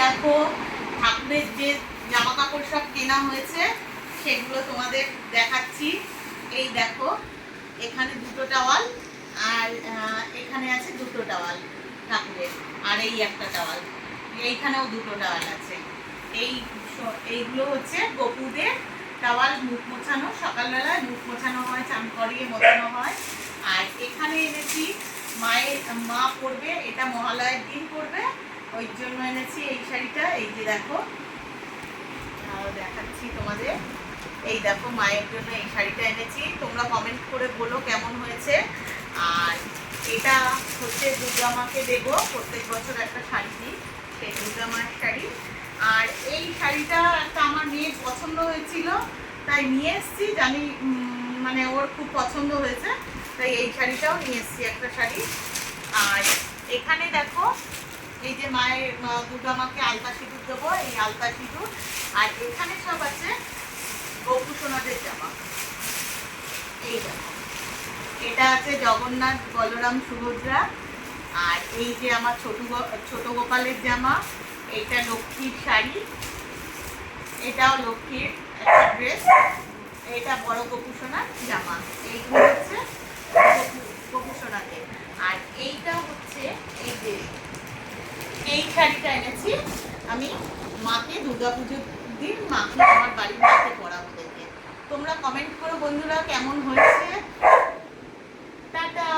দেখো ঠাকুরের যে জামা কাপড় সব কেনা হয়েছে সেগুলো তোমাদের দেখাচ্ছি। এই দেখো এখানে দুটো টাওয়াল, আর এখানে আছে দুটো টাওয়াল ঠাকুরের, আর এই একটা টাওয়াল, এইখানেও দুটো টাওয়াল আছে। এইগুলো হচ্ছে গপুদের টাওয়াল, মুখ মোছানো, সকালবেলায় মুখ মোছানো হয়, চান করিয়ে মোছানো হয়। আর এখানে এনেছি মায়ের, মা পরবে, এটা মহালয়ের দিন পরবে, ওই জন্য এনেছি এই শাড়িটা। এই যে দেখো দেখাচ্ছি তোমাদের, এই দেখো মায়ের জন্য এই শাড়িটা এনেছি। তোমরা কমেন্ট করে বলো কেমন হয়েছে। আর এটা হচ্ছে দুর্গা মাকে দেবো, প্রত্যেক বছর একটা শাড়ি দিই, সেই দুর্গা মায়ের শাড়ি। আর এই শাড়িটা একটা আমার মেয়ের পছন্দ হয়েছিল, তাই নিয়ে এসছি, জানি মানে ওর খুব পছন্দ হয়েছে, তাই এই শাড়িটাও নিয়ে এসছি একটা শাড়ি। আর এখানে দেখো এই যে মায়ের, দুর্গা মাকে আলতা সিঁদুর দেবো, এই আলতা সিঁদুর। আর এখানে সব আছে গপু সোনাদের জামা। এই দেখো এটা আছে জগন্নাথ, বলরাম, সুভদ্রা। আর এই যে আমার ছোট গোপালের জামা, এইটা লক্ষ্মীর শাড়ি, এটাও লক্ষ্মীর একটা ড্রেস, এটা বড় গপু সোনার জামা। এইগুলো হচ্ছে গপু সোনাদের। আর এইটা হচ্ছে এই যে এই শাড়িটা এনেছি আমি মাকে দুর্গাপুজোর দিন, মাকে আমার বাড়ির মাকে পরাবো দেখে। তোমরা কমেন্ট করো বন্ধুরা কেমন হয়েছে। টাটা।